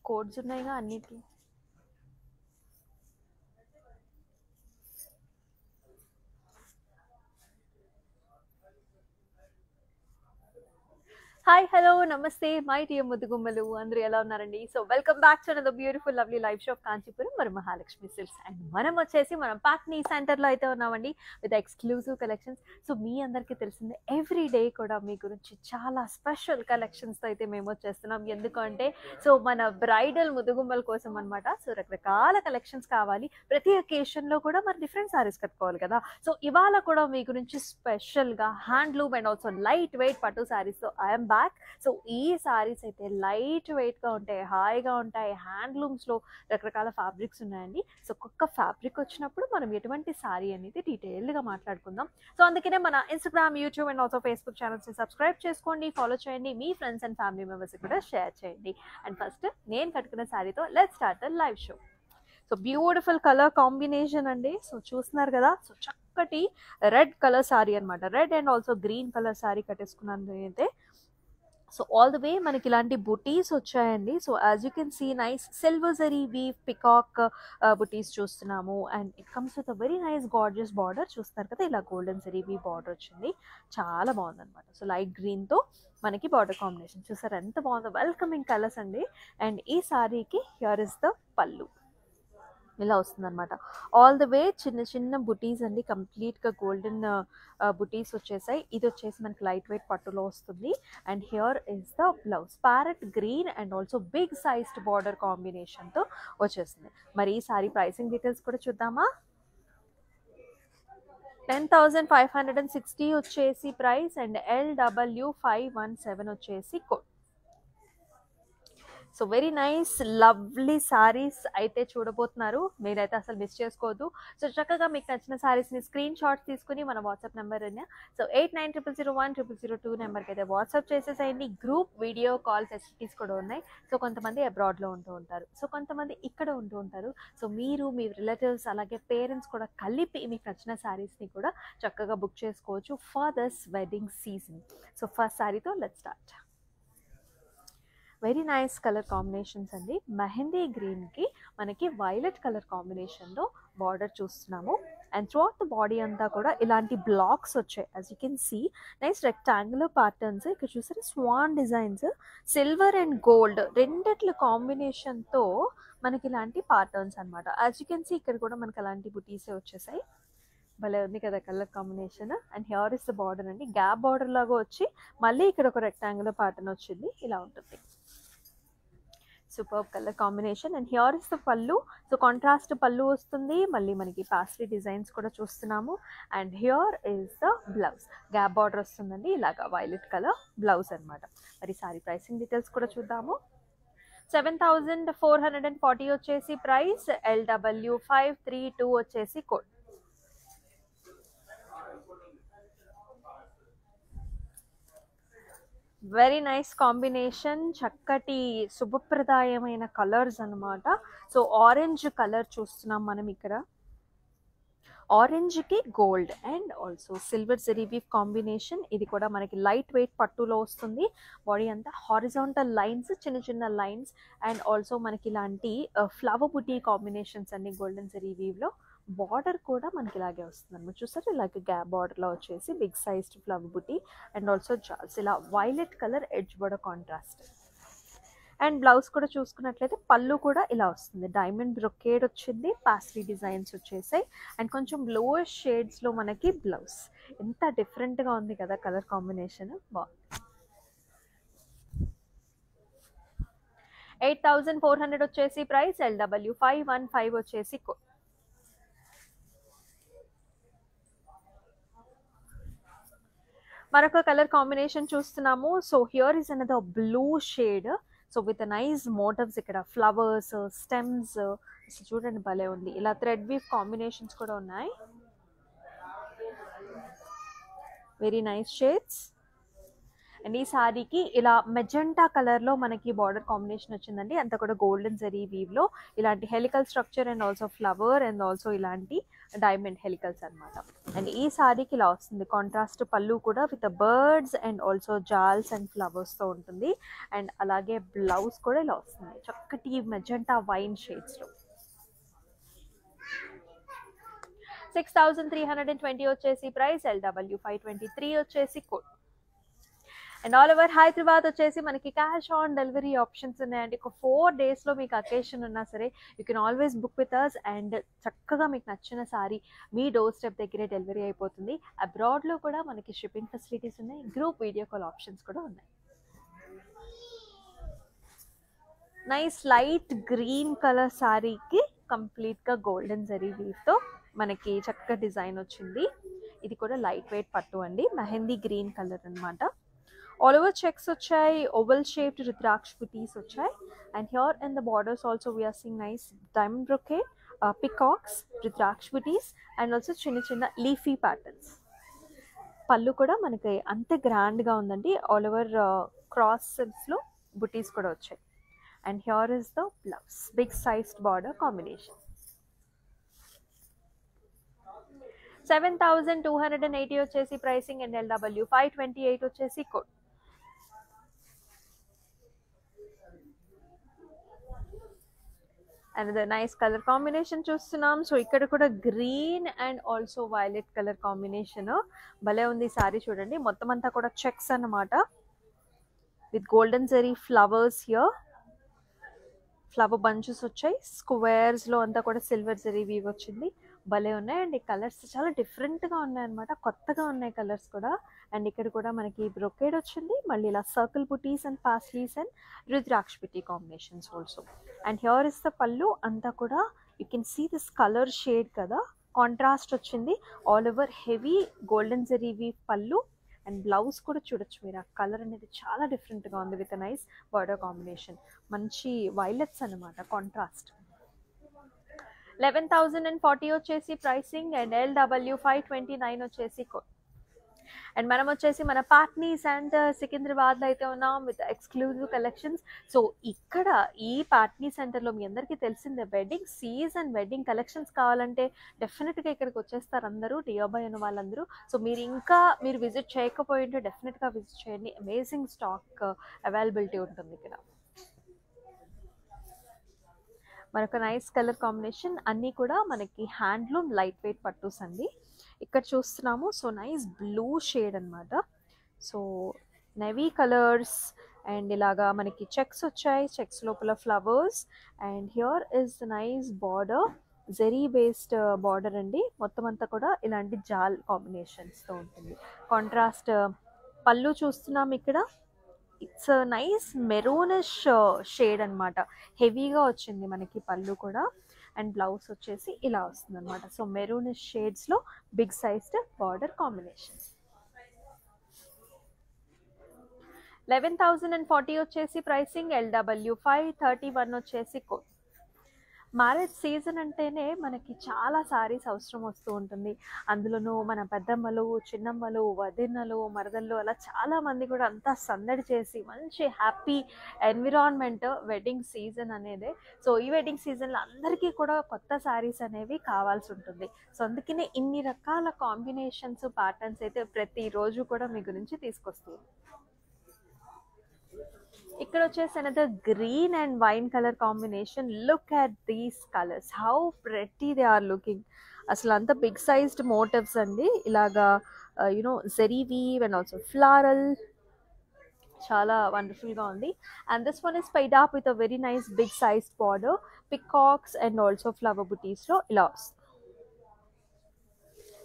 Codes ఉన్నాయిగా అన్నిటికి. Hi hello నమస్తే మై టీఎం ముద్దుగుమ్మలు అందరూ ఎలా ఉన్నారండి? So welcome back to another beautiful lovely live shop Kanchipuram మరి మహాలక్ష్మి సిల్క్స్. అండ్ మనం వచ్చేసి మనం పాట్నీ సెంటర్లో అయితే ఉన్నామండి విత్ ఎక్స్క్లూజివ్ కలెక్షన్స్. సో మీ అందరికీ తెలిసిందే ఎవ్రీ డే కూడా మీ గురించి చాలా స్పెషల్ కలెక్షన్స్తో అయితే మేము వచ్చేస్తున్నాం. ఎందుకంటే సో మన బ్రైడల్ ముద్దుగుమ్మల కోసం అనమాట. సో రకరకాల కలెక్షన్స్ కావాలి, ప్రతి అకేషన్లో కూడా మరి డిఫరెంట్ సారీస్ కట్టుకోవాలి కదా. సో ఇవాళ కూడా మీ గురించి స్పెషల్గా handloom and also light weight పట్టు సారీస్తో ఐఎమ్ బ్యాక్. సో ఈ సారీస్ అయితే లైట్ వెయిట్గా ఉంటాయి, హాయిగా ఉంటాయి. హ్యాండ్లూమ్స్లో రకరకాల ఫ్యాబ్రిక్స్ ఉన్నాయండి. సో ఒక్కొక్క ఫ్యాబ్రిక్ వచ్చినప్పుడు మనం ఎటువంటి సారీ అనేది డీటెయిల్డ్గా మాట్లాడుకుందాం. సో అందుకనే మన Instagram, YouTube and also Facebook ఛానల్స్ని సబ్స్క్రైబ్ చేసుకోండి, ఫాలో చేయండి, మీ ఫ్రెండ్స్ అండ్ ఫ్యామిలీ మెంబర్స్కి కూడా షేర్ చేయండి. అండ్ ఫస్ట్ నేను కట్టుకున్న సారీతో let's start the live show. So beautiful colour combination అండి. సో చూస్తున్నారు కదా, సో చక్కటి రెడ్ కలర్ సారీ అనమాట. Red and also green colour sari కట్టేసుకున్నాను అయితే. సో ఆల్ ద వే మనకి ఇలాంటి బుటీస్ వచ్చాయండి. So as you can see nice silver zari weave peacock బుటీస్ చూస్తున్నాము. And it comes with a very nice gorgeous border. చూస్తున్నారు కదా, ఇలా గోల్డెన్ జరీ వీవ్ బార్డర్ వచ్చింది, చాలా బాగుందన్నమాట. సో లైట్ గ్రీన్తో మనకి బార్డర్ కాంబినేషన్ చూసారు ఎంత బాగుందో, వెల్కమింగ్ కలర్స్ అండి. అండ్ ఈ సారీకి హియర్ ఇస్ ద పళ్ళు, ఇలా వస్తుంది అనమాట. ఆల్ ద వే చిన్న చిన్న బుటీస్ అండి, కంప్లీట్గా గోల్డెన్ బుటీస్ వచ్చేసాయి. ఇది వచ్చేసి మనకి లైట్ వెయిట్ పట్టులో వస్తుంది. And here is the blouse, parrot green and also big sized border కాంబినేషన్తో వచ్చేస్తుంది. మరి ఈ సారీ ప్రైసింగ్ డీటెయిల్స్ కూడా చూద్దామా. 10,560 వచ్చేసి ప్రైస్ అండ్ LW517 వచ్చేసి కోడ్. So very nice lovely saris అయితే చూడబోతున్నారు, మీరైతే అసలు మిస్ చేసుకోవద్దు. సో చక్కగా మీకు నచ్చిన సారీస్ని స్క్రీన్ షాట్స్ తీసుకుని మన వాట్సాప్ నెంబర్ సో 8900010002 నెంబర్కి అయితే వాట్సాప్ చేసేసేయండి. గ్రూప్ వీడియో కాల్ ఫెసిలిటీస్ కూడా ఉన్నాయి. సో కొంతమంది అబ్రాడ్లో ఉంటూ ఉంటారు, సో కొంతమంది ఇక్కడ ఉంటూ ఉంటారు. సో మీరు మీ రిలేటివ్స్ అలాగే పేరెంట్స్ కూడా కలిపి మీకు నచ్చిన సారీస్ని కూడా చక్కగా బుక్ చేసుకోవచ్చు for this wedding season. So first సారీతో let's start. Very nice colour combinations అండి. మెహందీ గ్రీన్కి మనకి వైలెట్ కలర్ కాంబినేషన్లో బార్డర్ చూస్తున్నాము. అండ్ త్రూఅవుట్ ద బాడీ అంతా కూడా ఇలాంటి బ్లాక్స్ వచ్చాయి. As you can see nice rectangular patterns. ఇక్కడ చూసారు swan designs, silver and gold రెండిట్ల కాంబినేషన్తో మనకి ఇలాంటి ప్యాటర్న్స్ అనమాట. యాజ్ యూ కెన్ సీ ఇక్కడ కూడా మనకి అలాంటి బుటీసే వచ్చేసాయి. భలే ఉంది కదా colour combination. And here is the border అండి, గ్యాప్ బార్డర్ లాగా వచ్చి మళ్ళీ ఇక్కడ ఒక రెక్టాంగులర్ ప్యాటర్న్ వచ్చింది, ఇలా ఉంటుంది. Super colour combination. And here is the పళ్ళు. సో కాంట్రాస్ట్ పళ్ళు వస్తుంది, మళ్ళీ మనకి పాస్లీ డిజైన్స్ కూడా చూస్తున్నాము. And here is the blouse, gap border వస్తుందండి, ఇలాగా వైలెట్ కలర్ బ్లౌజ్ అనమాట. మరి సారీ ప్రైసింగ్ డీటెయిల్స్ కూడా చూద్దాము. 7,440 వచ్చేసి ప్రైస్, LW532 వచ్చేసి కోడ్. వెరీ నైస్ కాంబినేషన్, చక్కటి శుభప్రదాయమైన కలర్స్ అనమాట. సో ఆరెంజ్ కలర్ చూస్తున్నాం మనం ఇక్కడ. ఆరెంజ్కి gold and also silver zari weave combination. ఇది కూడా మనకి లైట్ వెయిట్ పట్టులో వస్తుంది. బాడీ అంతా హారిజాంటల్ లైన్స్, చిన్న చిన్న లైన్స్ అండ్ ఆల్సో మనకి ఇలాంటి ఫ్లవర్ బుటీ కాంబినేషన్స్ అన్ని గోల్డెన్ జరీ వీవ్లో. బార్డర్ కూడా మనకి ఇలాగే వస్తుంది అనమాట. చూసారు ఇలాగే గ్యాప్ బార్డర్లో వచ్చేసి big sized flower buti and also జాల్స్, ఇలా violet colour edge border contrast. And blouse కూడా చూసుకున్నట్లయితే పళ్ళు కూడా ఇలా వస్తుంది, డైమండ్ బ్రొకేడ్ వచ్చింది, పాస్లీ డిజైన్స్ వచ్చేసాయి అండ్ కొంచెం లోయర్ షేడ్స్లో మనకి బ్లౌజ్. ఎంత డిఫరెంట్గా ఉంది కదా కలర్ కాంబినేషన్, బాగుంది. 8,400 వచ్చేసి ప్రైస్, LW515 వచ్చేసి కోడ్. మరొక కలర్ కాంబినేషన్ చూస్తున్నాము. So here is another blue shade. So with nice motifs, ఇక్కడ ఫ్లవర్స్, స్టెమ్స్, చూడండి భలే ఉంది. ఇలా థ్రెడ్ వీవ్ కాంబినేషన్స్ కూడా ఉన్నాయి, వెరీ నైస్ షేడ్స్. అండ్ ఈ సారీకి ఇలా మెజెంటా కలర్లో మనకి బార్డర్ కాంబినేషన్ వచ్చిందండి. అంతా కూడా గోల్డెన్ జరీ వీవ్లో ఇలాంటి helical structure and also flower and also ఇలాంటి డైమండ్ హెలికల్స్ అనమాట. అండ్ ఈ సారీకి ఇలా వస్తుంది కాంట్రాస్ట్ పళ్ళు కూడా విత్ బర్డ్స్ అండ్ ఆల్సో జాల్స్ అండ్ ఫ్లవర్స్తో ఉంటుంది. అండ్ అలాగే బ్లౌజ్ కూడా ఇలా వస్తుంది చక్కటి మెజెంటా వైన్ షేడ్స్లో. 6320 వచ్చేసి ప్రైస్, LW523 వచ్చేసి code. And all over Hyderabad వచ్చేసి మనకి క్యాష్ ఆన్ డెలివరీ ఆప్షన్స్ ఉన్నాయండి. ఒక 4 డేస్లో మీకు అకేషన్ ఉన్నా సరే you can always book with us and చక్కగా మీకు నచ్చిన సారీ మీ డోర్ స్టెప్ దగ్గరే డెలివరీ అయిపోతుంది. అబ్రాడ్లో కూడా మనకి షిప్పింగ్ ఫెసిలిటీస్ ఉన్నాయి, గ్రూప్ వీడియో కాల్ ఆప్షన్స్ కూడా ఉన్నాయి. నైస్ లైట్ గ్రీన్ కలర్ సారీకి కంప్లీట్గా గోల్డెన్ జరీ వీవ్తో మనకి చక్కగా డిజైన్ వచ్చింది. ఇది కూడా లైట్ వెయిట్ పట్టు అండి, మెహందీ గ్రీన్ కలర్ అనమాట. ఆల్ ఓవర్ చెక్స్ వచ్చాయి, ఓవల్ షేప్డ్ రుద్రాక్ష బుటీస్ వచ్చాయి. And here in the borders also we're seeing nice diamond brocade, peacocks, rudraksha బుటీస్ అండ్ ఆల్సో చిన్న చిన్న లీఫీ ప్యాటర్న్స్. పళ్ళు కూడా మనకి అంతే గ్రాండ్గా ఉందండి, ఆల్ ఓవర్ క్రాస్ సెల్స్లో బుటీస్ కూడా వచ్చాయి. And here is the blouse, big sized border combination. 7280 వచ్చేసి pricing and LW528 వచ్చేసి code. Another nice color combination చూస్తున్నాం. సో ఇక్కడ కూడా green and also violet colour combination భలే ఉంది. సారీ చూడండి మొత్తం అంతా కూడా చెక్స్ అన్నమాట with golden zari flowers. Here flower bunches వచ్చాయి, స్క్వేర్స్లో అంతా కూడా సిల్వర్ జరీ వీవ్ వచ్చింది. భలే ఉన్నాయి అండ్ ఈ కలర్స్ చాలా డిఫరెంట్గా ఉన్నాయి అనమాట, కొత్తగా ఉన్నాయి కలర్స్ కూడా. అండ్ ఇక్కడ కూడా మనకి బ్రొకేడ్ వచ్చింది, మళ్ళీ ఇలా సర్కిల్ బుటీస్ and paisleys and rudraksha buti combinations also. And here is the pallu, అంతా కూడా you can see this colour shade కదా, కాంట్రాస్ట్ వచ్చింది. All over heavy golden zari weave pallu and blouse కూడా చూడొచ్చు మీరు, ఆ కలర్ అనేది చాలా డిఫరెంట్గా ఉంది విత్ నైస్ బార్డర్ కాంబినేషన్. మంచి వైలెట్స్ అనమాట కాంట్రాస్ట్. 11,040 వచ్చేసి ప్రైసింగ్ అండ్ LW529 వచ్చేసి కోడ్. అండ్ మనం వచ్చేసి మన పాట్నీ సెంటర్ సికింద్రాబాద్లో అయితే ఉన్నాం విత్ ఎక్స్క్లూజివ్ కలెక్షన్స్. సో ఇక్కడ ఈ పాట్నీ సెంటర్లో మీ అందరికీ తెలిసిందే వెడ్డింగ్ సీజన్, వెడ్డింగ్ కలెక్షన్స్ కావాలంటే డెఫినెట్గా ఇక్కడికి వచ్చేస్తారు అందరూ, నియర్ బై ఉన్న వాళ్ళందరూ. సో మీరు విజిట్ చేయకపోయింటే డెఫినెట్గా విజిట్ చేయండి, అమేజింగ్ స్టాక్ అవైలబిలిటీ ఉంటుంది ఇక్కడ. మరొక నైస్ కలర్ కాంబినేషన్, అన్నీ కూడా మనకి హ్యాండ్లూమ్ లైట్ వెయిట్ పట్టూస్ అండి. ఇక్కడ చూస్తున్నాము సో నైస్ బ్లూ షేడ్ అనమాట. సో నెవీ కలర్స్ అండ్ ఇలాగా మనకి చెక్స్ వచ్చాయి, చెక్స్ లోపల flowers. And here is nice border, zari based border అండి. మొత్తం అంతా కూడా ఇలాంటి జాల్ కాంబినేషన్స్తో ఉంటుంది. కాంట్రాస్ట్ పళ్ళు చూస్తున్నాం ఇక్కడ, ఇట్స్ నైస్ మెరూనిష్ షేడ్ అనమాట, హెవీగా వచ్చింది మనకి పళ్ళు కూడా. అండ్ బ్లౌజ్ వచ్చేసి ఇలా వస్తుంది అనమాట. సో మెరూనిష్ షేడ్స్లో బిగ్ సైజ్డ్ బార్డర్ కాంబినేషన్. 11,040 వచ్చేసి ప్రైసింగ్, LW531 వచ్చేసి కోడ్. మ్యారేజ్ సీజన్ అంటేనే మనకి చాలా సారీస్ అవసరం వస్తూ ఉంటుంది. అందులోనూ మన పెద్దమ్మలు, చిన్నమ్మలు, వదినలు, మరదళ్ళు అలా చాలామంది కూడా అంతా సందడి చేసి మంచి హ్యాపీ ఎన్విరాన్మెంట్ వెడ్డింగ్ సీజన్ అనేదే. సో ఈ వెడ్డింగ్ సీజన్లో అందరికీ కూడా కొత్త సారీస్ అనేవి కావాల్సి ఉంటుంది. సో అందుకనే ఇన్ని రకాల కాంబినేషన్స్, ప్యాటర్న్స్ అయితే ప్రతిరోజు కూడా మీ గురించి తీసుకొస్తుంది. ఇక్కడ వచ్చేసి another green and wine colour combination. Look at these colours, how pretty they are looking. అసలు అంత బిగ్ సైజ్డ్ మోటివ్స్ అండి, ఇలాగా you know zari weave and also floral, చాలా వండర్ఫుల్గా ఉంది. And this one is paired up with a very nice big sized border, peacocks and also flower బుటీస్లో ఇలా వస్తుంది.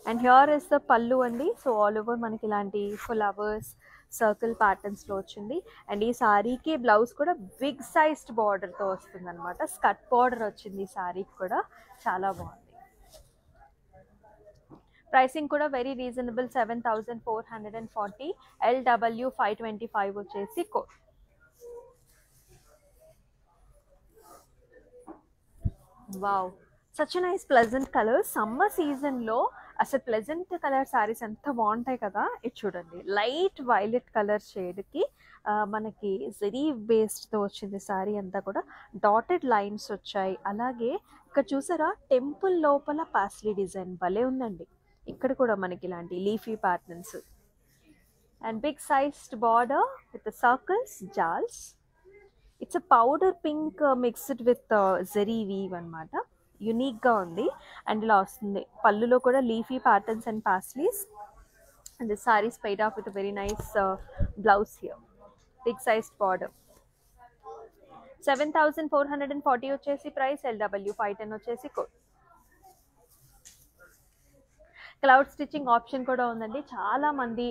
And here is the pallu అండి. సో ఆల్ ఓవర్ మనకి ఇలాంటి ఫ్లవర్స్ సర్కిల్ ప్యాటర్న్స్లో వచ్చింది. అండ్ ఈ సారీకి బ్లౌజ్ కూడా బిగ్ సైజ్డ్ బార్డర్తో వస్తుంది అనమాట, స్కర్ట్ బార్డర్ వచ్చింది ఈ సారీకి కూడా, చాలా బాగుంది. ప్రైసింగ్ కూడా వెరీ రీజనబుల్, 7,440, LW525 వచ్చేసి code. Wow, such nice pleasant colour. Summer సీజన్లో అసలు ప్లెజెంట్ కలర్ సారీస్ ఎంత బాగుంటాయి కదా. ఇది చూడండి, లైట్ వైలెట్ కలర్ షేడ్కి మనకి జరీ బేస్డ్తో వచ్చింది సారీ అంతా కూడా. డాటెడ్ లైన్స్ వచ్చాయి. అలాగే ఇక్కడ చూసారా, టెంపుల్ లోపల పాస్లీ డిజైన్ భలే ఉందండి. ఇక్కడ కూడా మనకి ఇలాంటి leafy patterns and big sized border with circles జాల్స్. It's a powder pink mixed with zari weave అనమాట. యునిక్గా ఉంది. అండ్ ఇలా వస్తుంది పళ్ళులో కూడా leafy patterns and paisleys. And this sari is paid off with a very nice blouse here. Big sized border. 7,440 వచ్చేసి price. LW 510 వచ్చేసి కోడ్. క్లౌడ్ స్టిచ్చింగ్ ఆప్షన్ కూడా ఉందండి. చాలా మంది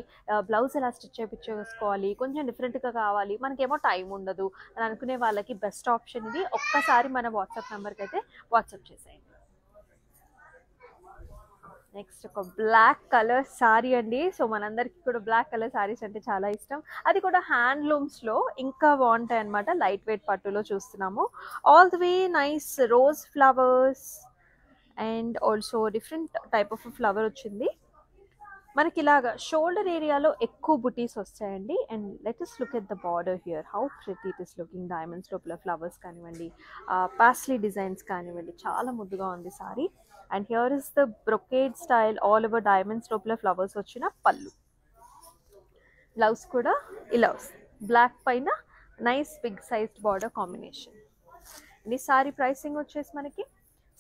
బ్లౌజ్ ఎలా స్టిచ్ చేయించుకోవాలి, కొంచెం డిఫరెంట్గా కావాలి, మనకేమో టైం ఉండదు అని అనుకునే వాళ్ళకి బెస్ట్ ఆప్షన్ ఇది. ఒక్కసారి మన వాట్సాప్ నెంబర్కి అయితే వాట్సాప్ చేసేయండి. నెక్స్ట్ ఒక బ్లాక్ కలర్ సారీ అండి. సో మనందరికీ కూడా బ్లాక్ కలర్ సారీస్ అంటే చాలా ఇష్టం. అది కూడా హ్యాండ్లూమ్స్లో ఇంకా బాగుంటాయి అనమాట. లైట్ వెయిట్ పట్టులో చూస్తున్నాము. All the way nice rose flowers and also different type of flower వచ్చింది మనకి. ఇలాగా షోల్డర్ ఏరియాలో ఎక్కువ బుటీస్ వస్తాయండి. And let us look at the border here, how pretty it is looking. Diamonds లోపల ఫ్లవర్స్ కానివ్వండి, పాస్లీ డిజైన్స్ కానివ్వండి, చాలా ముద్దుగా ఉంది sorry. And here is the brocade style all over diamonds లోపల ఫ్లవర్స్ వచ్చిన పళ్ళు. బ్లౌజ్ కూడా ఇలా వస్తుంది, బ్లాక్ పైన nice big sized border combination. ఈ సారీ ప్రైసింగ్ వచ్చేసి మనకి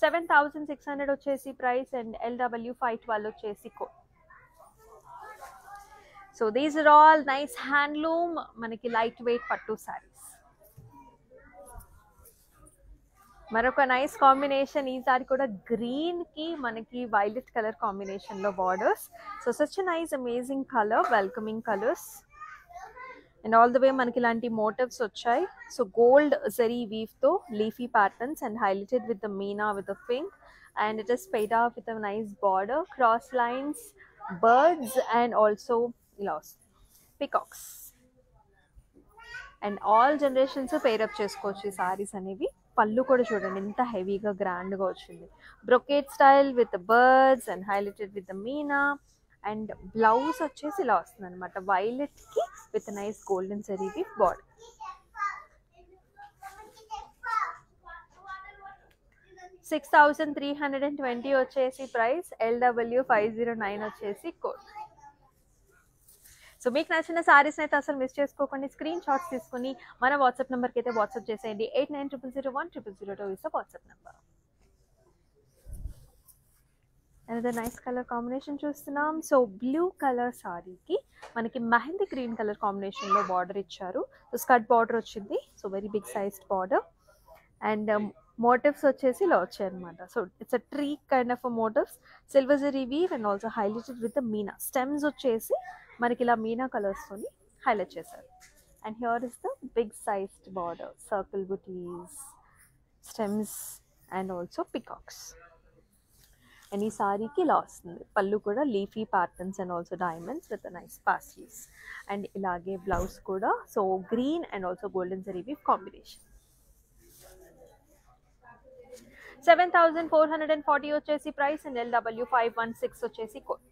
7,600 వచ్చేసి ప్రైస్. అండ్ LW 512 వచ్చేసి కోడ్. So these are all nice handloom మనకి లైట్ వెయిట్ పట్టు సారీస్. మరొక నైస్ కాంబినేషన్ ఈసారి కూడా గ్రీన్ కి మనకి వైలెట్ కలర్ కాంబినేషన్ లో borders. So such nice amazing colour, welcoming colours. And all the way మనకి ఇలాంటి మోటివ్స్ వచ్చాయి. సో గోల్డ్ జరీ వీవ్ తో leafy patterns and highlighted with the Meena with the pink. And it is paid off with a nice border, cross lines, birds and also ఇలా peacocks. And all generations pair up చేసుకోవచ్చు ఈ సారీస్ అనేవి. పళ్ళు కూడా చూడండి ఎంత హెవీగా గ్రాండ్గా వచ్చింది. Brocade style with birds and highlighted with the meena. And blouse వచ్చేసి ఇలా వస్తుంది అనమాట, వైలెట్కి with nice golden zari with border. $6,320 వచ్చేసి ప్రైస్. LW 509 వచ్చేసి కోడ్. సో మీకు నచ్చిన సారీస్ని అయితే అసలు మిస్ చేసుకోకండి. స్క్రీన్ షాట్స్ తీసుకుని మన వాట్సాప్ నెంబర్కి అయితే వాట్సాప్ చేసేయండి. 8900010002 is the WhatsApp number. Another nice colour combination చూస్తున్నాం. సో బ్లూ కలర్ సారీకి మనకి మెహందీ గ్రీన్ కలర్ కాంబినేషన్లో బార్డర్ ఇచ్చారు. సో స్కర్ట్ బార్డర్ వచ్చింది. So very big sized border. And motifs వచ్చేసి ఇలా వచ్చాయి అనమాట. So it's a tree kind of motifs, silver zari weave and also highlighted with the meena. Stems వచ్చేసి మనకి ఇలా మీనా కలర్స్తోని హైలైట్ చేశారు. And here is the big sized border, circle butis, stems and also peacocks. And ఈ సారీకి ఇలా వస్తుంది పళ్ళు కూడా leafy patterns and also diamonds with nice paisleys. And ఇలాగే బ్లౌజ్ కూడా so green and also golden zari weave combination. 7,440 వచ్చేసి ప్రైస్. అండ్ LW 516 వచ్చేసి కోడ్.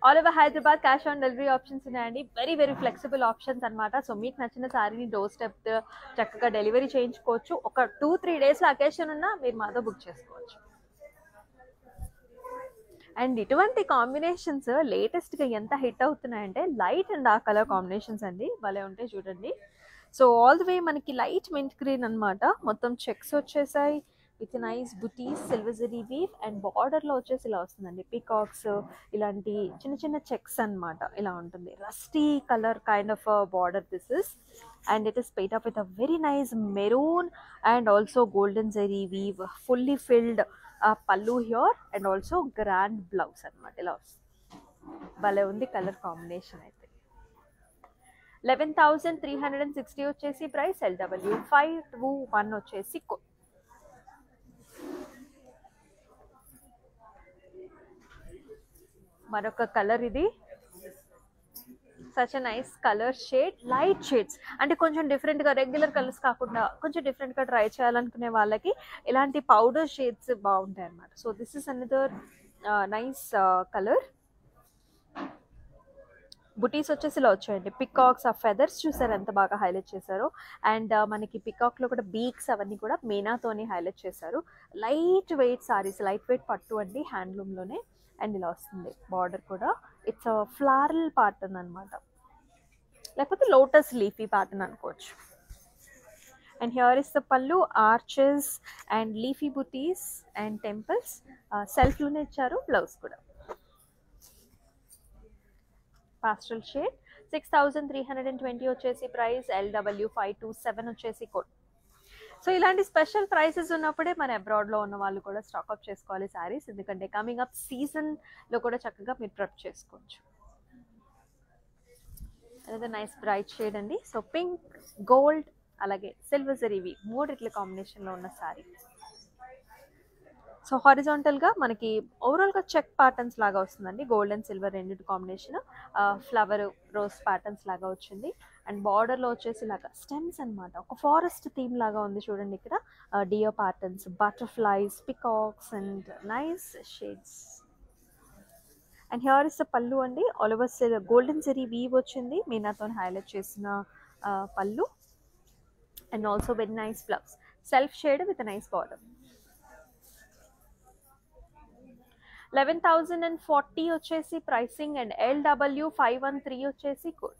All over Hyderabad cash on delivery options ఉన్నాయండి. వెరీ వెరీ ఫ్లెక్సిబుల్ ఆప్షన్స్ అనమాట. సో మీకు నచ్చిన శారీని డోర్ స్టెప్ చక్కగా డెలివరీ చేయించుకోవచ్చు. ఒక 2-3 డేస్లో అకేషన్ ఉన్నా మీరు మాతో బుక్ చేసుకోవచ్చు. అండ్ ఇటువంటి కాంబినేషన్స్ లేటెస్ట్గా ఎంత హిట్ అవుతున్నాయంటే light and dark colour combinations అండి, భలే ఉంటాయి చూడండి. సో ఆల్ ది వే మనకి లైట్ మింట్ గ్రీన్ అనమాట. మొత్తం చెక్స్ వచ్చేసాయి with nice buttis, silver zari weave. And బార్డర్లో వచ్చేసి ఇలా వస్తుందండి పికాక్స్, ఇలాంటి చిన్న చిన్న చెక్స్ అనమాట. ఇలా ఉంటుంది rusty colour kind of border this is. And it is paid off with a very nice maroon and also golden zari weave, fully filled pallu here and also grand blouse అనమాట. ఇలా వస్తుంది, భలే ఉంది colour combination అయితే. 11,360 వచ్చేసి price. LW 521 వచ్చేసి కోడ్. మరొక కలర్ ఇది such a nice colour shade, light shades, అంటే కొంచెం డిఫరెంట్గా రెగ్యులర్ కలర్స్ కాకుండా కొంచెం డిఫరెంట్గా ట్రై చేయాలనుకునే వాళ్ళకి ఇలాంటి పౌడర్ షేడ్స్ బాగుంటాయి అన్నమాట. So this is another nice colour. బుటీస్ వచ్చేసి ఇలా వచ్చాయండి. పికాక్స్ ఆ ఫెదర్స్ చూసారు ఎంత బాగా హైలైట్ చేశారో. అండ్ మనకి పికాక్లో కూడా బీక్స్ అవన్నీ కూడా మీనాతోని హైలైట్ చేశారు. Light weight saris, light weight పట్టు అండి, హ్యాండ్లూమ్లోనే. అండ్ ఇలా వస్తుంది బార్డర్ కూడా. ఇట్స్ ఫ్లారల్ ప్యాటర్న్ అనమాట, లేకపోతే లోటస్ లీఫీ ప్యాటర్న్ అనుకోవచ్చు. అండ్ హియర్ ఇస్ ద పళ్ళు, arches and leafy buttis and temples. సెల్ఫ్లోనే ఇచ్చారు బ్లౌజ్ కూడా. పాస్టల్ షేడ్ 6320 వచ్చేసి ప్రైస్. LW527 వచ్చేసి కోడ్. సో ఇలాంటి స్పెషల్ ప్రైసెస్ ఉన్నప్పుడే మన అబ్రాడ్లో ఉన్న వాళ్ళు కూడా స్టాక్అప్ చేసుకోవాలి శారీస్, ఎందుకంటే కమింగ్ అప్ సీజన్లో కూడా చక్కగా మీరు ప్రెప్ చేసుకోవచ్చు. అనేది నైస్ బ్రైట్ షేడ్ అండి. సో పింక్, గోల్డ్ అలాగే సిల్వర్ జరీవి మూడిట్ల కాంబినేషన్లో ఉన్న శారీ. సో హారిజాంటల్గా మనకి ఓవరాల్గా చెక్ ప్యాటర్న్స్ లాగా వస్తుందండి. గోల్డ్ అండ్ సిల్వర్ రెండింటి కాంబినేషన్, ఫ్లవర్ రోజ్ ప్యాటర్న్స్ లాగా వచ్చింది. అండ్ బార్డర్లో వచ్చేసి ఇలాగా స్టెమ్స్ అనమాట, ఒక ఫారెస్ట్ థీమ్ లాగా ఉంది చూడండి. ఇక్కడ deer patterns, butterflies, peacocks and nice shades. And here is the pallu అండి. All over golden zari weave వచ్చింది, మీనాతో హైలైట్ చేసిన పళ్ళు. And also very nice blouse, self shade with nice border. 11,040 వచ్చేసి ప్రైసింగ్. అండ్ LW513 వచ్చేసి కోడ్.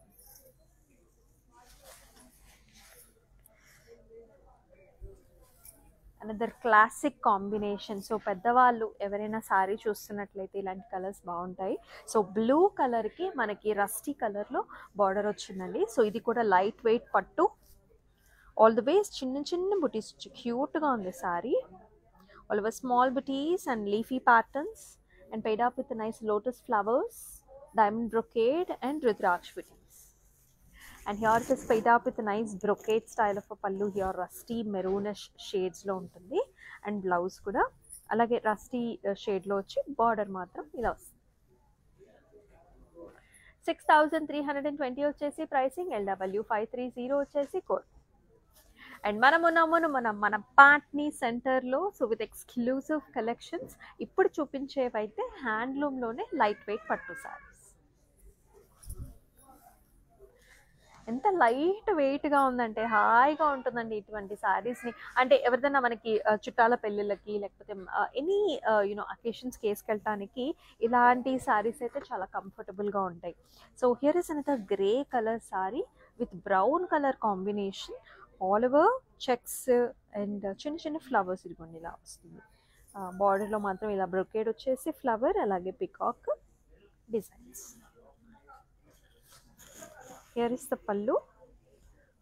Another classic combination. సో పెద్దవాళ్ళు ఎవరైనా శారీ చూస్తున్నట్లయితే ఇలాంటి కలర్స్ బాగుంటాయి. సో బ్లూ కలర్కి మనకి రస్టీ కలర్లో బార్డర్ వచ్చిందండి. సో ఇది కూడా లైట్ వెయిట్ పట్టు, ఆల్ ది వేస్ చిన్న చిన్న బుటీస్, క్యూట్గా ఉంది sari. All over small booties and leafy patterns, and paid up with a nice lotus flowers, diamond brocade and rudraksh booties. And here it is paid up with a nice brocade style of a pallu here, rusty maroonish shades lo untundi. And blouse kuda alage rusty shade lo vachi border matram ila vastundi. 6320 వచ్చేసి pricing. LW530 వచ్చేసి code. And మనం ఉన్నాము మన పాట్నీ సెంటర్లో. So with exclusive collections. ఇప్పుడు చూపించేవైతే హ్యాండ్లూమ్లోనే light weight pattu saris. ఎంత light వెయిట్గా ఉందంటే హాయిగా ఉంటుందండి ఇటువంటి శారీస్ని. అంటే ఎవరిదైనా మనకి చుట్టాల పెళ్ళిళ్ళకి లేకపోతే ఎనీ అకేషన్స్కి వేసుకెళ్ళటానికి ఇలాంటి శారీస్ అయితే చాలా కంఫర్టబుల్గా ఉంటాయి. So here is another grey colour sari with brown colour combination. All over checks and చిన్న చిన్న ఫ్లవర్స్ ఇదిగోండి ఇలా వస్తుంది. బార్డర్లో మాత్రం ఇలా బ్రొకేడ్ వచ్చేసి ఫ్లవర్, అలాగే peacock designs. Here is the pallu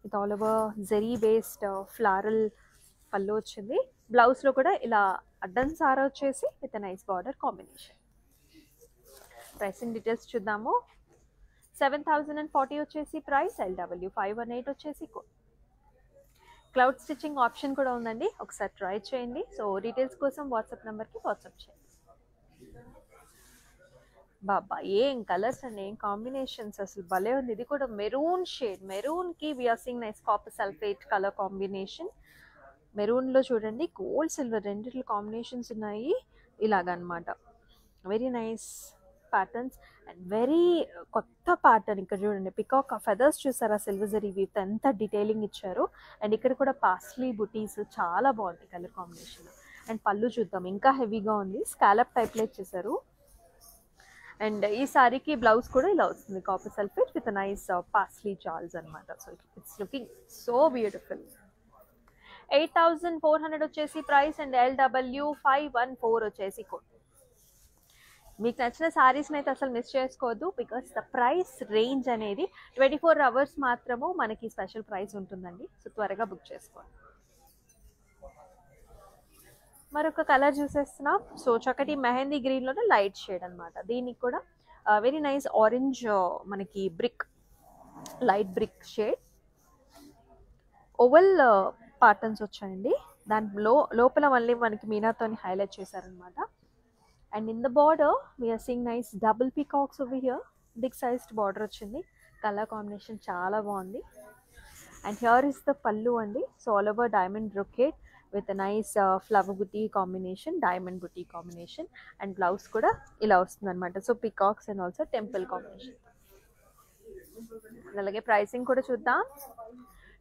with all over zari based floral pallu వచ్చింది. బ్లౌజ్లో కూడా ఇలా అడ్డన్ సారా వచ్చేసి with nice border combination. Pricing details చూద్దాము. 7040 వచ్చేసి ప్రైస్. LW518 వచ్చేసి కోడ్. క్లౌడ్ స్టిచ్చింగ్ ఆప్షన్ కూడా ఉందండి, ఒకసారి ట్రై చేయండి. సో డీటెయిల్స్ కోసం వాట్సాప్ నెంబర్కి వాట్సాప్ చేయండి. బాబా ఏం కలర్స్ అండి, ఏం కాంబినేషన్స్, అసలు భలే ఉంది. ఇది కూడా మెరూన్ షేడ్, మెరూన్కి we're seeing nice copper sulphate colour combination. మెరూన్లో చూడండి గోల్డ్ సిల్వర్ రెండిట్లో కాంబినేషన్స్ ఉన్నాయి ఇలాగనమాట. Very nice patterns and very కొత్త ప్యాటర్న్. ఇక్కడ చూడండి పికాక్ ఫెదర్స్ చూసారా, సిల్వర్ జరీ వీవ్ ఎంత డీటెయిలింగ్ ఇచ్చారు. అండ్ ఇక్కడ కూడా పాస్లీ బుటీస్ చాలా బాగుంది కలర్ కాంబినేషన్. అండ్ పళ్ళు చూద్దాం, ఇంకా హెవీగా ఉంది, స్కాలప్ టైప్లో ఇచ్చేసారు. అండ్ ఈ సారీకి బ్లౌజ్ కూడా ఇలా వస్తుంది, copper sulphate with nice paisley చాల్స్ అనమాట. So it's looking so beautiful. 8400 వచ్చేసి ప్రైస్. అండ్ LW514 వచ్చేసి కోడ్. మీకు నచ్చిన శారీస్ని అయితే అసలు మిస్ చేసుకోవద్దు, బికాస్ ద ప్రైస్ రేంజ్ అనేది 24 hours మాత్రము మనకి స్పెషల్ ప్రైస్ ఉంటుందండి. సో త్వరగా బుక్ చేసుకోండి. మరొక కలర్ చూసేస్తున్నాం. సో చక్కటి మెహందీ గ్రీన్లోనే లైట్ షేడ్ అనమాట. దీనికి కూడా వెరీ నైస్ ఆరెంజ్ మనకి brick, light brick shade. Oval patterns వచ్చాయండి. దాని లోపల మళ్ళీ మనకి మీనాతో హైలైట్ చేశారనమాట. And in the border we are seeing nice double peacocks over here, big sized border వచ్చింది. కలర్ కాంబినేషన్ చాలా బాగుంది. అండ్ హియర్ ఇస్ ద పల్లు అండి. So all over diamond brocade with nice flower buti combination, diamond buti combination. And blouse కూడా ఇలా వస్తుంది అనమాట. So peacocks and also temple combination. అలాగే ప్రైసింగ్ కూడా చూద్దాం.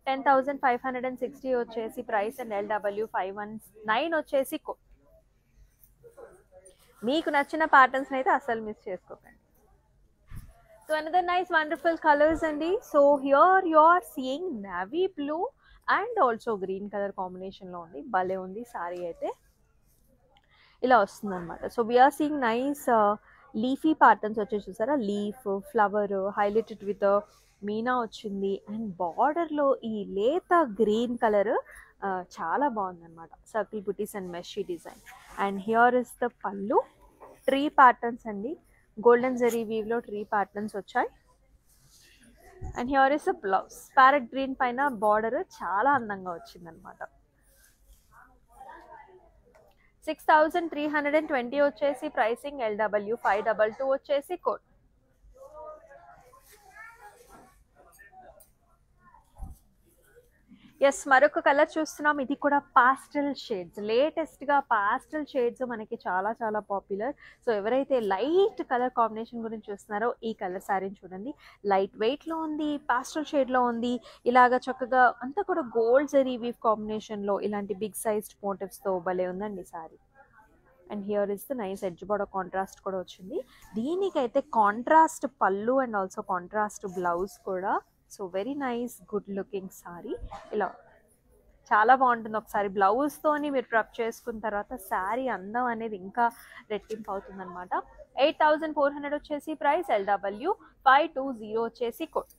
10,560 వచ్చేసి ప్రైస్ అండ్ LW519 వచ్చేసి మీకు నచ్చిన ప్యాటర్న్స్ అయితే అసలు మిస్ చేసుకోకండి. So another nice wonderful colors అండి. So here you are seeing navy blue and also green colour కాంబినేషన్లో ఉంది. భలే ఉంది సారీ అయితే. ఇలా వస్తుంది అనమాట. So we are seeing nice leafy patterns వచ్చి చూసారా, leaf flower highlighted with meena వచ్చింది. అండ్ బార్డర్లో ఈ లేత గ్రీన్ కలర్ చాలా బాగుందన్నమాట. సర్కిల్ బుటీస్ అండ్ మెషీ design. And here is the pallu. Tree patterns అండి, గోల్డెన్ జరీ వీవ్లో ట్రీ ప్యాటర్న్స్ వచ్చాయి. And here is the blouse. Parrot green పైన బార్డర్ చాలా అందంగా వచ్చిందనమాట. 6,320 వచ్చేసి ప్రైసింగ్. LW522 వచ్చేసి కోడ్. ఎస్, మరొక కలర్ చూస్తున్నాం. ఇది కూడా పాస్టల్ షేడ్స్. లేటెస్ట్గా పాస్టల్ షేడ్స్ మనకి చాలా చాలా పాపులర్. సో ఎవరైతే లైట్ కలర్ కాంబినేషన్ గురించి చూస్తున్నారో ఈ కలర్ శారీని చూడండి. లైట్ వెయిట్లో ఉంది, పాస్టల్ షేడ్లో ఉంది. ఇలాగ చక్కగా అంతా కూడా గోల్డ్ జరీ వీవ్ కాంబినేషన్లో ఇలాంటి బిగ్ సైజ్డ్ మోటివ్స్తో భలే ఉందండి sari. And here is the nice edge border contrast కూడా వచ్చింది. దీనికైతే కాంట్రాస్ట్ పళ్ళు అండ్ ఆల్సో కాంట్రాస్ట్ బ్లౌజ్ కూడా. So very nice good looking sorry. ఇలా చాలా బాగుంటుంది. ఒకసారి బ్లౌజ్తోని మీరు ప్రెప్ చేసుకున్న తర్వాత శారీ అందం అనేది ఇంకా రెట్టింపు అవుతుంది అనమాట. 8,400 వచ్చేసి ప్రైస్. LW520 వచ్చేసి కోడ్.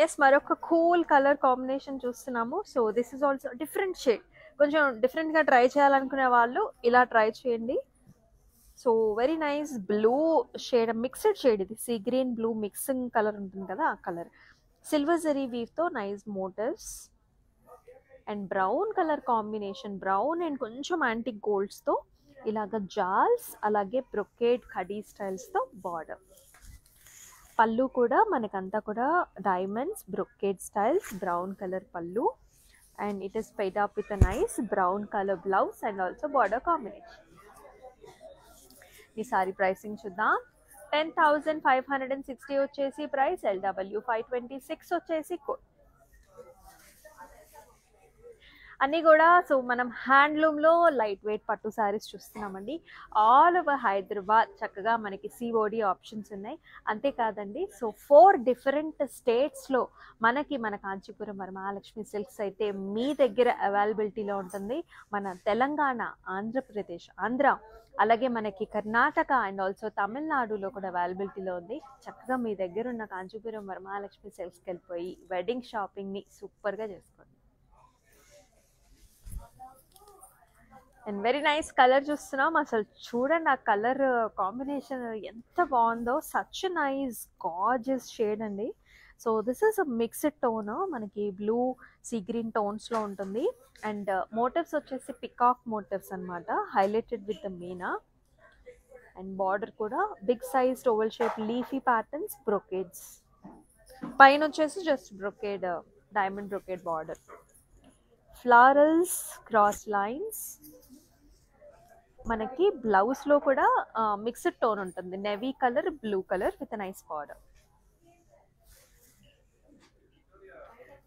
ఎస్, మరొక కూల్ కలర్ కాంబినేషన్ చూస్తున్నాము. So this is also different shade. కొంచెం డిఫరెంట్గా ట్రై చేయాలనుకునే వాళ్ళు ఇలా ట్రై చేయండి. So very nice blue shade, mixed shade. ఇది sea green blue mixing colour ఉంటుంది కదా, ఆ కలర్. సిల్వర్ జరీ వీవ్తో nice motifs and brown colour combination. Brown and కొంచెం యాంటిక్ గోల్డ్స్తో ఇలాగ జాల్స్, అలాగే బ్రొకేడ్ ఖడీ స్టైల్స్తో బార్డర్. పళ్ళు కూడా మనకంతా కూడా diamonds brocade styles, brown colour pallu. And it is paired up with a nice brown colour blouse and also border combination. ఈ సారీ ప్రైసింగ్ చూద్దాం. 10,560 వచ్చేసి ప్రైస్. LW526 వచ్చేసి కోడ్. అన్నీ కూడా సో మనం హ్యాండ్లూమ్లో లైట్ వెయిట్ పట్టు శారీస్ చూస్తున్నామండి. ఆల్ ఓవర్ హైదరాబాద్ చక్కగా మనకి COD ఆప్షన్స్ ఉన్నాయి. అంతేకాదండి, సో 4 డిఫరెంట్ స్టేట్స్లో మన కాంచీపురం వరమహాలక్ష్మి సిల్క్స్ అయితే మీ దగ్గర అవైలబిలిటీలో ఉంటుంది. మన తెలంగాణ, ఆంధ్రప్రదేశ్, ఆంధ్ర, అలాగే మనకి కర్ణాటక అండ్ ఆల్సో తమిళనాడులో కూడా అవైలబిలిటీలో ఉంది. చక్కగా మీ దగ్గర ఉన్న కాంచీపురం వరమహాలక్ష్మి సిల్క్స్కి వెళ్ళిపోయి వెడ్డింగ్ షాపింగ్ని సూపర్గా చేసుకోండి. అండ్ వెరీ నైస్ కలర్ చూస్తున్నాం. అసలు చూడండి ఆ కలర్ కాంబినేషన్ ఎంత బాగుందో. సచ్ నైస్ గార్జియస్ షేడ్ అండి. So this is a mixed tone. మనకి బ్లూ సీ గ్రీన్ టోన్స్లో ఉంటుంది. అండ్ మోటివ్స్ వచ్చేసి పికాక్ మోటివ్స్ అనమాట, highlighted with the meena. And border కూడా big sized oval shape leafy patterns, brocades. పైన వచ్చేసి just brocade, diamond brocade border. Florals, cross lines. మనకి బ్లౌజ్లో కూడా మిక్స్డ్ టోన్ ఉంటుంది, navy colour, blue colour with nice border.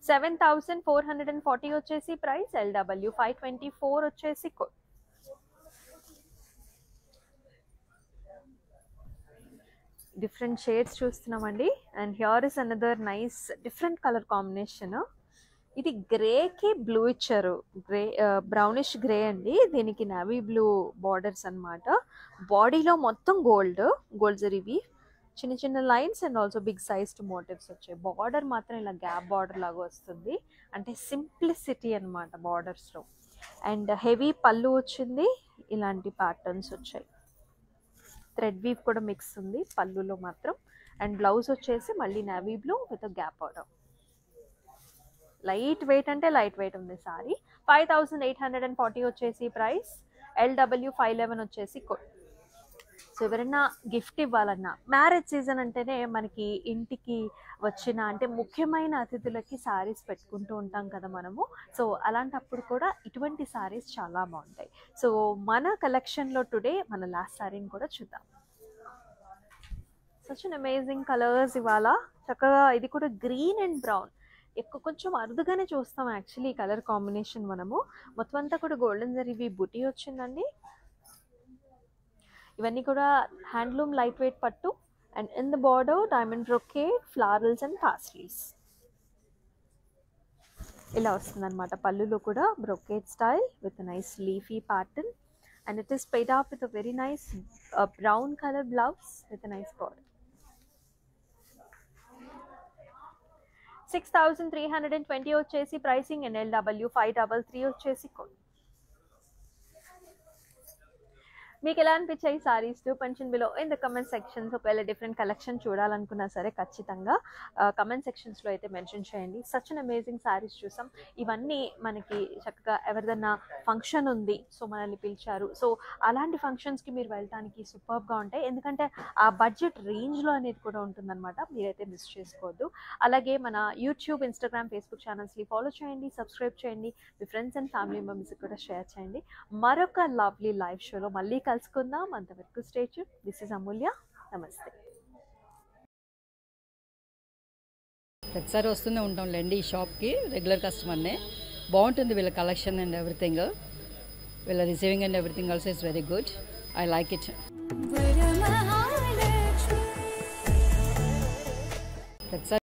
7,440 వచ్చేసి price. LW524 వచ్చేసి code. Different shades చూస్తున్నామండి. And here is another nice different colour combination. ఇది గ్రేకి బ్లూ ఇచ్చారు, grey brownish grey అండి. దీనికి నావీ బ్లూ బార్డర్స్ అనమాట. బాడీలో మొత్తం గోల్డ్ జరీవి, చిన్న చిన్న lines and also big sized motifs వచ్చాయి. బార్డర్ మాత్రం ఇలా గ్యాప్ బార్డర్ లాగా వస్తుంది, అంటే సింప్లిసిటీ అనమాట బార్డర్స్లో. అండ్ హెవీ పళ్ళు వచ్చింది, ఇలాంటి ప్యాటర్న్స్ వచ్చాయి. థ్రెడ్ వీవ్ కూడా మిక్స్ ఉంది పళ్ళులో మాత్రం. అండ్ బ్లౌజ్ వచ్చేసి మళ్ళీ navy blue with gap border. Light weight అంటే లైట్ వెయిట్ ఉంది సారీ. 5,840 వచ్చేసి ప్రైస్. LW511 వచ్చేసి కోడ్. సో ఎవరైనా గిఫ్ట్ ఇవ్వాలన్నా, మ్యారేజ్ సీజన్ అంటేనే మనకి ఇంటికి వచ్చిన అంటే ముఖ్యమైన అతిథులకి శారీస్ పెట్టుకుంటూ ఉంటాం కదా మనము. సో అలాంటప్పుడు కూడా ఇటువంటి శారీస్ చాలా బాగుంటాయి. సో మన కలెక్షన్లో టుడే మన లాస్ట్ శారీని కూడా చూద్దాం. సచ్ అన్ అమేజింగ్ కలర్స్ ఇవాళ. చక్కగా ఇది కూడా గ్రీన్ అండ్ బ్రౌన్, ఎక్కువ కొంచెం అరుదుగానే చూస్తాం యాక్చువల్లీ ఈ కలర్ కాంబినేషన్ మనము. మొత్తం అంతా కూడా గోల్డెన్ జరీ బుటీ వచ్చిందండి. ఇవన్నీ కూడా హ్యాండ్లూమ్ లైట్ వెయిట్ పట్టు and in the border diamond brocade, florals and pastels ఇలా వస్తుందన్నమాట. పళ్ళులో కూడా brocade style with nice leafy pattern and it is paid up with a very nice brown color blouse with a nice border. 6320 వచ్చేసి pricing, NLW 533 వచ్చేసి code. మీకు ఎలా అనిపించాయి saris? Do mention below in the comment sections. ఒకవేళ different collection చూడాలనుకున్నా సరే ఖచ్చితంగా comment సెక్షన్స్లో అయితే mention చేయండి. సచ్ అన్ అమేజింగ్ సారీస్ చూసాం. ఇవన్నీ మనకి చక్కగా ఎవరిదన్నా ఫంక్షన్ ఉంది, సో మనల్ని పిలిచారు, సో అలాంటి ఫంక్షన్స్కి మీరు వెళ్ళడానికి సూపర్గా ఉంటాయి. ఎందుకంటే ఆ బడ్జెట్ రేంజ్లో అనేది కూడా ఉంటుందన్నమాట. మీరైతే మిస్ చేసుకోవద్దు. అలాగే మన యూట్యూబ్, ఇన్స్టాగ్రామ్, ఫేస్బుక్ ఛానల్స్ని ఫాలో చేయండి, సబ్స్క్రైబ్ చేయండి, మీ ఫ్రెండ్స్ అండ్ ఫ్యామిలీ మెంబర్స్కి కూడా షేర్ చేయండి. మరొక లవ్లీ లైవ్ షోలో మళ్ళీ కలుసుకుందాం. అంతవరకు స్టే ట్యూన్. దిస్ ఇస్ అమూల్య. నమస్తే. ప్రతిసారి వస్తూనే ఉంటాంలేండి ఈ షాప్కి, రెగ్యులర్ కస్టమర్నే. బాగుంటుంది వీళ్ళ కలెక్షన్ అండ్ ఎవ్రీథింగ్. వీళ్ళ receiving and everything also is very good. I like it. ప్రతిసారి